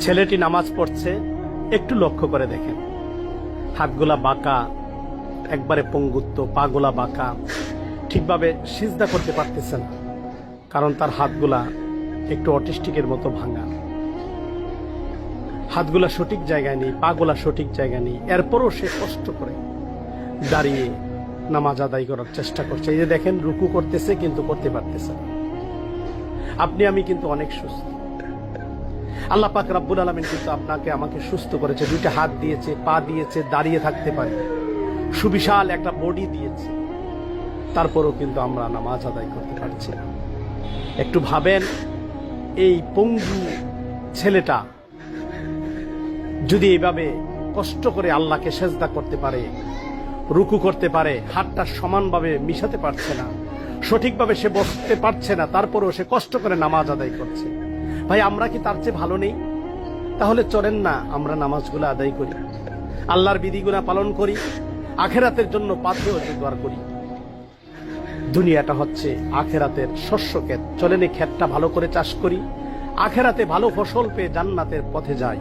ছেলেটি নামাজ পড়ছে, একটু লক্ষ্য করে দেখেন, হাতগুলা বাঁকা, একবারে পঙ্গুত্ব, পাগুলা বাঁকা, ঠিকভাবে সিজদা করতে পারতেছে না, কারণ তার হাতগুলা একটু অটিস্টিকের মতো ভাঙা, হাতগুলা সঠিক জায়গায় নেই, পাগুলা সঠিক জায়গায় নেই। এরপরও সে কষ্ট করে দাঁড়িয়ে নামাজ আদায় করার চেষ্টা করছে। এই যে দেখেন, রুকু করতেছে কিন্তু করতে পারতেছে না। আপনি আমি কিন্তু অনেক সুস্থ। আল্লাহ পাক রব্বুল আলামিন কিন্তু আপনাকে আমাকে সুস্থ করেছে, দুইটা হাত দিয়েছে, পা দিয়েছে, দাঁড়িয়ে থাকতে পারে, সুবিশাল একটা বডি দিয়েছে। তারপরও কিন্তু আমরা নামাজ আদায় করতে পারছি না। একটু ভাবেন, এই পঙ্গু ছেলেটা যদি এইভাবে কষ্ট করে আল্লাহকে সেজদা করতে পারে, রুকু করতে পারে, হাতটা সমানভাবে মিশাতে পারছে না, সঠিকভাবে সে বসতে পারছে না, তারপরেও সে কষ্ট করে নামাজ আদায় করছে, ভাই আমরা কি তার চেয়ে ভালো নেই? তাহলে চলেন না আমরা নামাজগুলো আদায় করি, আল্লাহর বিধিগুলো পালন করি, আখেরাতের জন্য পাথেও জোগাড় করি। দুনিয়াটা হচ্ছে আখেরাতের শস্য ক্ষেত, চলেন এই ক্ষেতটা ভালো করে চাষ করি, আখেরাতে ভালো ফসল পেয়ে জান্নাতের পথে যাই।